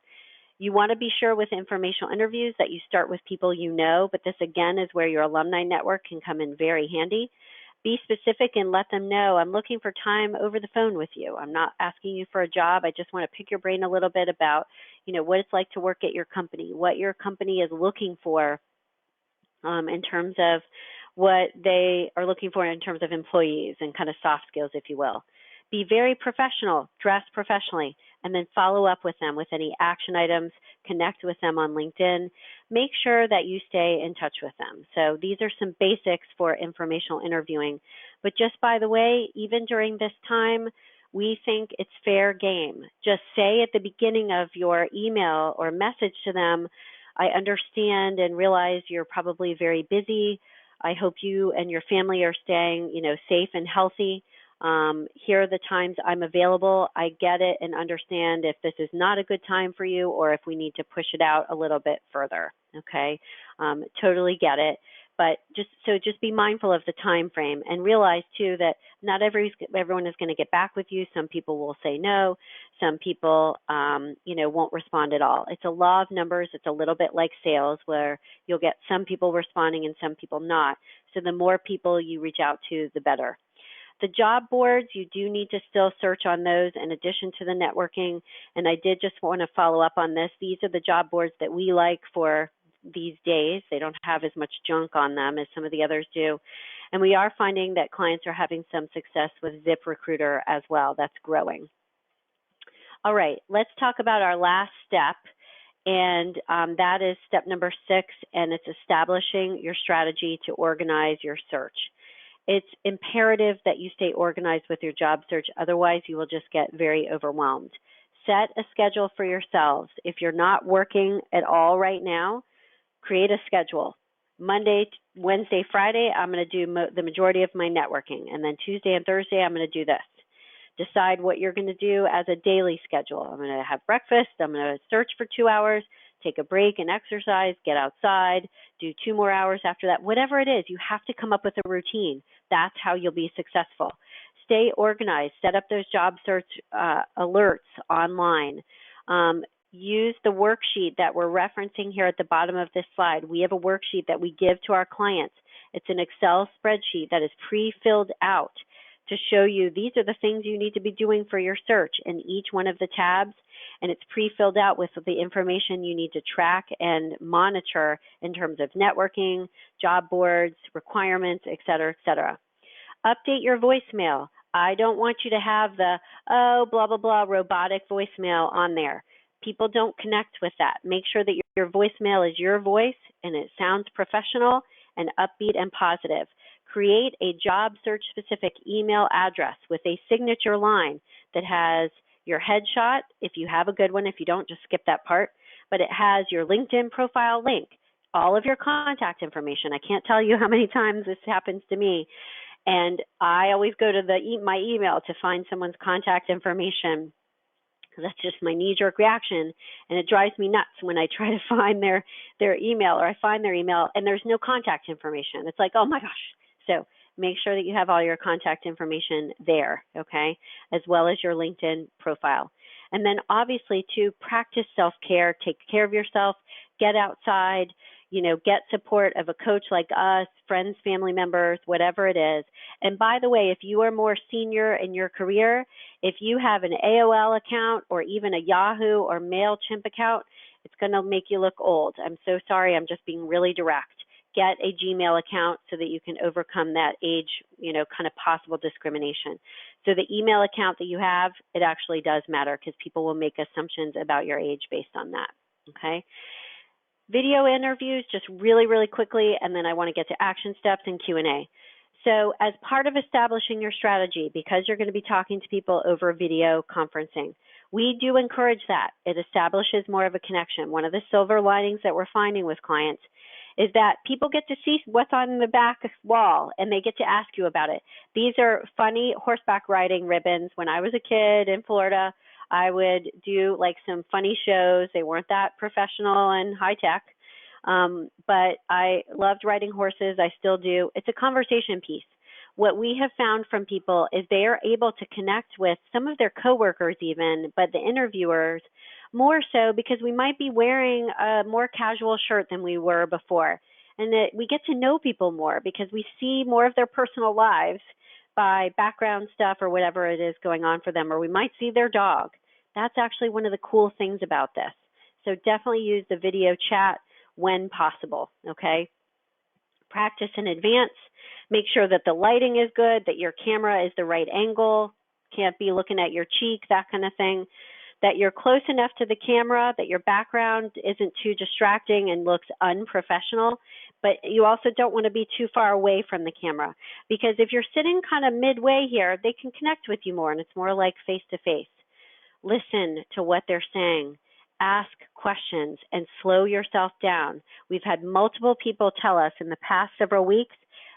You want to be sure with informational interviews that you start with people you know, but this again is where your alumni network can come in very handy. Be specific and let them know, I'm looking for time over the phone with you. I'm not asking you for a job. I just want to pick your brain a little bit about, what it's like to work at your company, what your company is looking for in terms of what they are looking for in terms of employees and kind of soft skills, if you will. Be very professional, dress professionally, and then follow up with them with any action items, connect with them on LinkedIn. Make sure that you stay in touch with them. So these are some basics for informational interviewing. But just by the way, even during this time, we think it's fair game. Just say at the beginning of your email or message to them, I understand and realize you're probably very busy. I hope you and your family are staying, safe and healthy. Here are the times I'm available. I get it and understand if this is not a good time for you or if we need to push it out a little bit further. Okay, totally get it. But just be mindful of the time frame and realize too that not everyone is going to get back with you. Some people will say no. Some people, won't respond at all. It's a law of numbers. It's a little bit like sales where you'll get some people responding and some people not. So the more people you reach out to, the better. The job boards, you do need to still search on those in addition to the networking. And I did just want to follow up on this. These are the job boards that we like for these days. They don't have as much junk on them as some of the others do. And we are finding that clients are having some success with ZipRecruiter as well. That's growing. All right, let's talk about our last step. And that is step number 6, and it's establishing your strategy to organize your search. It's imperative that you stay organized with your job search. Otherwise, you will just get very overwhelmed. Set a schedule for yourselves. If you're not working at all right now, create a schedule. Monday, Wednesday, Friday, I'm going to do the majority of my networking. And then Tuesday and Thursday, I'm going to do this. Decide what you're going to do as a daily schedule. I'm going to have breakfast. I'm going to search for 2 hours, take a break and exercise, get outside, do 2 more hours after that. Whatever it is, you have to come up with a routine. That's how you'll be successful. Stay organized. Set up those job search alerts online. Use the worksheet that we're referencing here at the bottom of this slide. We have a worksheet that we give to our clients. It's an Excel spreadsheet that is pre-filled out. to show you these are the things you need to be doing for your search in each one of the tabs, and it's pre-filled out with the information you need to track and monitor in terms of networking, job boards, requirements, et cetera, et cetera. Update your voicemail. I don't want you to have the, oh, blah, blah, blah, robotic voicemail on there. People don't connect with that. Make sure that your voicemail is your voice and it sounds professional and upbeat and positive. Create a job search specific email address with a signature line that has your headshot, if you have a good one. If you don't, just skip that part. But it has your LinkedIn profile link, all of your contact information. I can't tell you how many times this happens to me. And I always go to my email to find someone's contact information. That's just my knee-jerk reaction, and it drives me nuts when I try to find their email, or I find their email and there's no contact information. It's like, oh my gosh. So make sure that you have all your contact information there, okay, as well as your LinkedIn profile. And then obviously to practice self-care, take care of yourself, get outside, get support of a coach like us, friends, family members, whatever it is. And by the way, if you are more senior in your career, if you have an AOL account or even a Yahoo or MailChimp account, it's going to make you look old. I'm so sorry. I'm just being really direct. Get a Gmail account so that you can overcome that age, kind of possible discrimination. So the email account that you have, it actually does matter because people will make assumptions about your age based on that, okay? Video interviews, just really, really quickly, and then I want to get to action steps and Q&A. So as part of establishing your strategy, because you're going to be talking to people over video conferencing, we do encourage that. It establishes more of a connection. One of the silver linings that we're finding with clients is that people get to see what's on the back wall and they get to ask you about it. These are funny horseback riding ribbons. When I was a kid in Florida, I would do like some funny shows. They weren't that professional and high tech, but I loved riding horses. I still do. It's a conversation piece. What we have found from people is they are able to connect with some of their coworkers even, but the interviewers more so because we might be wearing a more casual shirt than we were before. And that we get to know people more because we see more of their personal lives by background stuff or whatever it is going on for them, or we might see their dog. That's actually one of the cool things about this. So definitely use the video chat when possible, okay? Practice in advance. Make sure that the lighting is good, that your camera is the right angle, can't be looking at your cheek, that kind of thing, that you're close enough to the camera, that your background isn't too distracting and looks unprofessional, but you also don't want to be too far away from the camera, because if you're sitting kind of midway here, they can connect with you more, and it's more like face-to-face. Listen to what they're saying. Ask questions and slow yourself down. We've had multiple people tell us in the past several weeks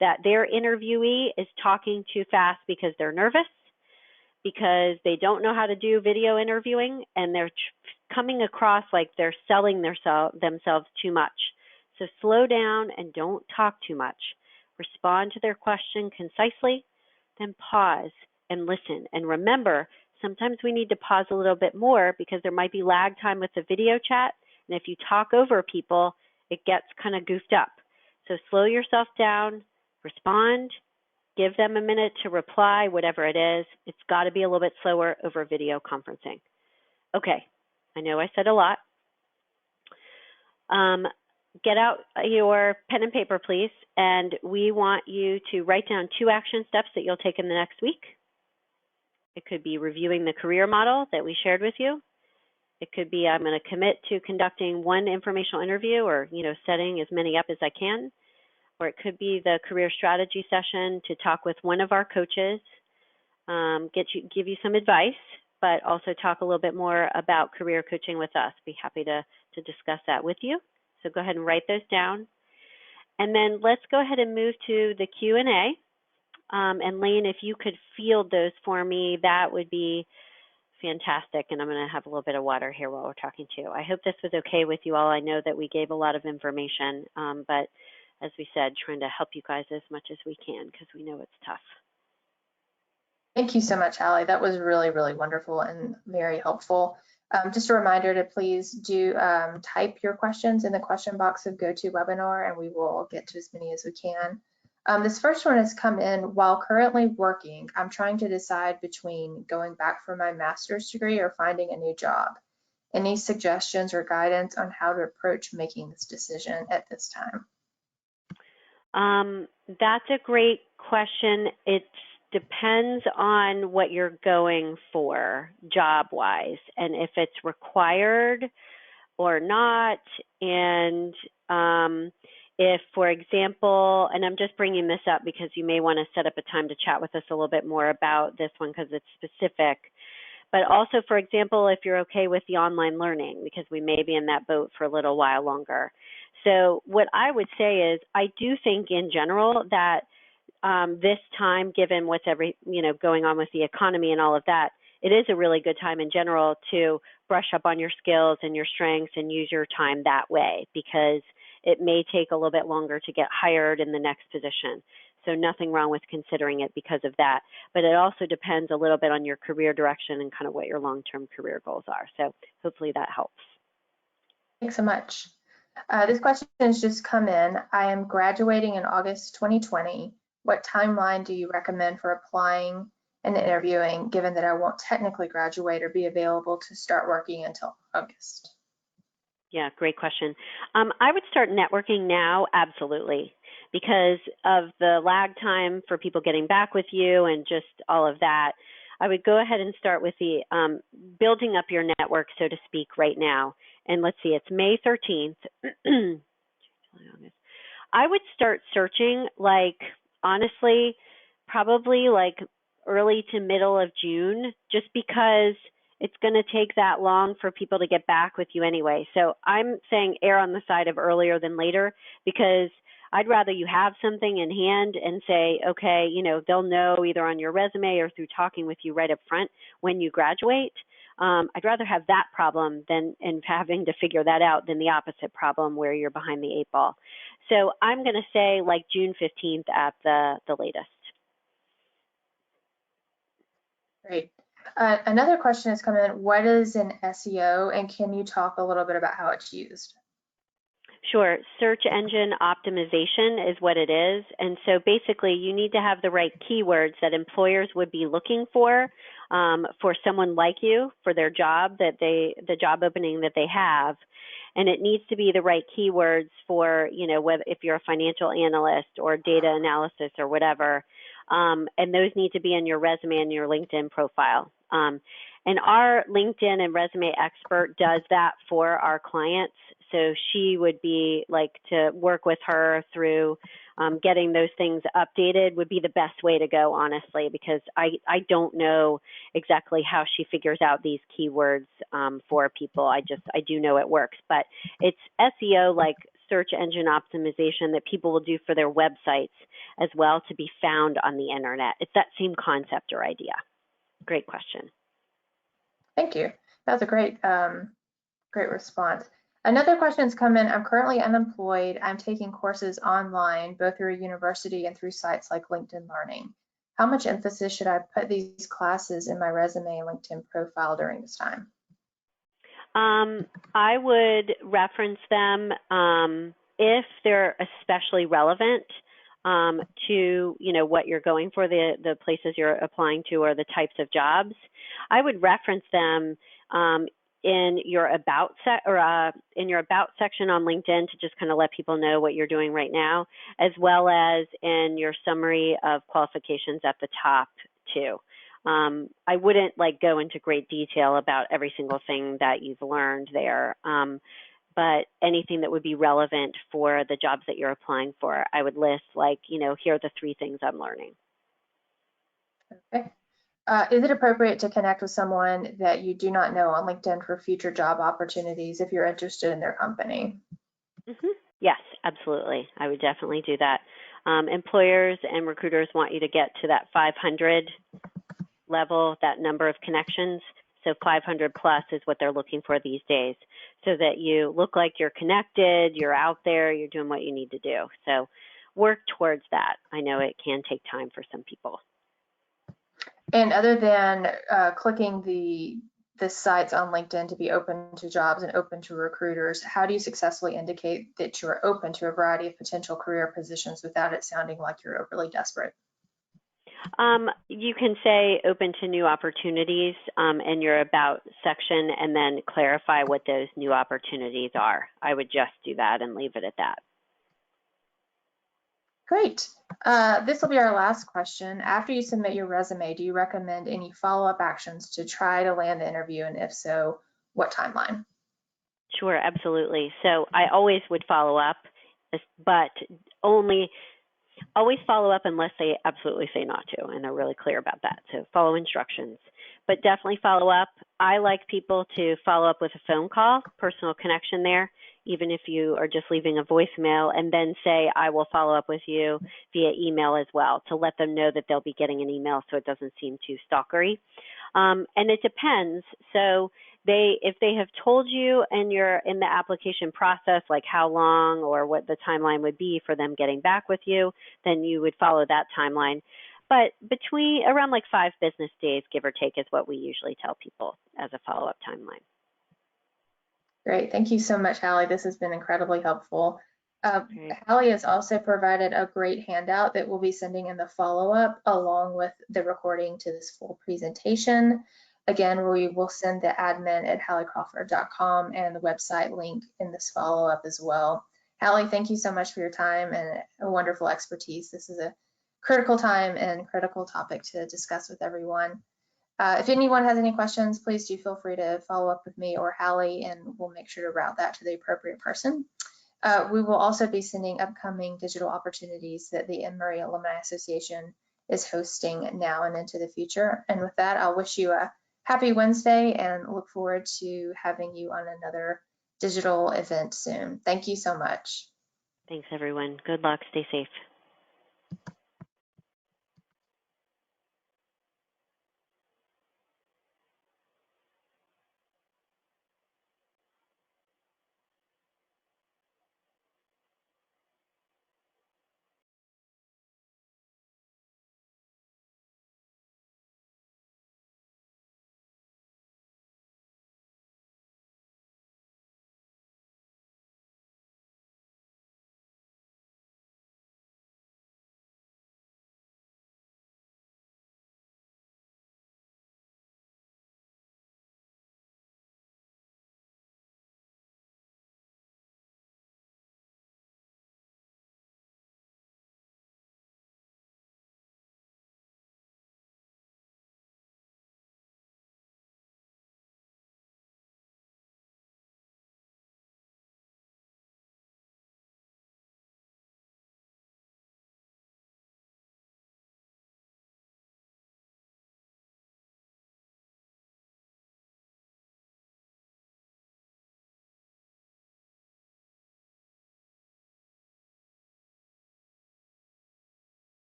that their interviewee is talking too fast because they're nervous, because they don't know how to do video interviewing, and they're coming across like they're selling themselves too much. So slow down and don't talk too much. Respond to their question concisely, then pause and listen. And remember, sometimes we need to pause a little bit more because there might be lag time with the video chat. And if you talk over people, it gets kind of goofed up. So slow yourself down, respond, give them a minute to reply, whatever it is. It's got to be a little bit slower over video conferencing. Okay, I know I said a lot. Get out your pen and paper, please, and we want you to write down 2 action steps that you'll take in the next week. It could be reviewing the career model that we shared with you. It could be I'm going to commit to conducting 1 informational interview, or setting as many up as I can. Or it could be the career strategy session to talk with one of our coaches, give you some advice, but also talk a little bit more about career coaching with us. Be happy to discuss that with you. So go ahead and write those down. And then let's go ahead and move to the Q&A. And Lane, if you could field those for me, that would be fantastic. And I'm going to have a little bit of water here while we're talking too. I hope this was okay with you all. I know that we gave a lot of information, but as we said, trying to help you guys as much as we can because we know it's tough. Thank you so much, Hallie. That was really, really wonderful and very helpful. Just a reminder to please do type your questions in the question box of GoToWebinar, and we will get to as many as we can. This first one has come in: while currently working, I'm trying to decide between going back for my master's degree or finding a new job. Any suggestions or guidance on how to approach making this decision at this time? That's a great question. It depends on what you're going for job-wise and if it's required or not. And if, for example, and I'm just bringing this up because you may want to set up a time to chat with us a little bit more about this one because it's specific. But also, for example, if you're okay with the online learning, because we may be in that boat for a little while longer. So what I would say is I do think in general that this time, given what's going on with the economy and all of that, it is a really good time in general to brush up on your skills and your strengths and use your time that way, because it may take a little bit longer to get hired in the next position. So nothing wrong with considering it because of that. But it also depends a little bit on your career direction and kind of what your long-term career goals are. So hopefully that helps. Thanks so much. This question has just come in. I am graduating in August 2020. What timeline do you recommend for applying and interviewing, given that I won't technically graduate or be available to start working until August? Yeah, great question. I would start networking now, absolutely, because of the lag time for people getting back with you and just all of that. I would go ahead and start with the building up your network, so to speak, right now. And let's see, it's May 13th. I would start searching, honestly, probably early to middle of June, just because it's going to take that long for people to get back with you anyway. So I'm saying err on the side of earlier than later, because I'd rather you have something in hand and say, okay, they'll know either on your resume or through talking with you right up front when you graduate. I'd rather have that problem and having to figure that out than the opposite problem where you're behind the 8 ball. So I'm going to say June 15th at the latest. Great. Another question has come in. What is an SEO, and can you talk a little bit about how it's used? Sure. Search engine optimization is what it is. And so basically you need to have the right keywords that employers would be looking for someone like you, for their job, the job opening that they have. And it needs to be the right keywords for, whether if you're a financial analyst or data analysis or whatever. And those need to be in your resume and your LinkedIn profile. And our LinkedIn and resume expert does that for our clients. So she would be to work with her through getting those things updated would be the best way to go, honestly, because I don't know exactly how she figures out these keywords for people. I do know it works, but it's SEO, search engine optimization, that people will do for their websites as well to be found on the internet. It's that same concept or idea. Great question. Thank you. That was a great response. Another question has come in. I'm currently unemployed. I'm taking courses online, both through a university and through sites like LinkedIn Learning. How much emphasis should I put these classes in my resume and LinkedIn profile during this time? I would reference them if they're especially relevant to what you're going for, the places you're applying to or the types of jobs. I would reference them in your about section on LinkedIn to just kind of let people know what you're doing right now, as well as in your summary of qualifications at the top too. I wouldn't go into great detail about every single thing that you've learned there, but anything that would be relevant for the jobs that you're applying for, I would list here are the 3 things I'm learning. Okay. Is it appropriate to connect with someone that you do not know on LinkedIn for future job opportunities if you're interested in their company? Mm-hmm. Yes, absolutely. I would definitely do that. Employers and recruiters want you to get to that 500 level, that number of connections. So 500 plus is what they're looking for these days, so that you look like you're connected, you're out there, you're doing what you need to do. So work towards that. I know it can take time for some people. And other than clicking the the sites on LinkedIn to be open to jobs and open to recruiters, how do you successfully indicate that you're open to a variety of potential career positions without it sounding like you're overly desperate? You can say open to new opportunities in your about section, and then clarify what those new opportunities are. I would just do that and leave it at that. Great. This will be our last question. After you submit your resume, do you recommend any follow-up actions to try to land the interview? And if so, what timeline? Sure, absolutely. So I always would follow up, but always follow up unless they absolutely say not to, and they're really clear about that. So follow instructions, but definitely follow up. I like people to follow up with a phone call, personal connection there, even if you are just leaving a voicemail, and then say, I will follow up with you via email as well, to let them know that they'll be getting an email so it doesn't seem too stalkery. And it depends. So if they have told you and you're in the application process, like how long or what the timeline would be for them getting back with you, then you would follow that timeline. But between around like 5 business days, give or take, is what we usually tell people as a follow-up timeline. Great. Thank you so much, Hallie. This has been incredibly helpful. Hallie has also provided a great handout that we'll be sending in the follow-up along with the recording to this full presentation. Again, we will send the admin@halliecrawford.com and the website link in this follow-up as well. Hallie, thank you so much for your time and a wonderful expertise. This is a critical time and critical topic to discuss with everyone. If anyone has any questions, please do feel free to follow up with me or Hallie, and we'll make sure to route that to the appropriate person. We will also be sending upcoming digital opportunities that the Emory Alumni Association is hosting now and into the future. And with that, I'll wish you a happy Wednesday and look forward to having you on another digital event soon. Thank you so much. Thanks, everyone. Good luck. Stay safe.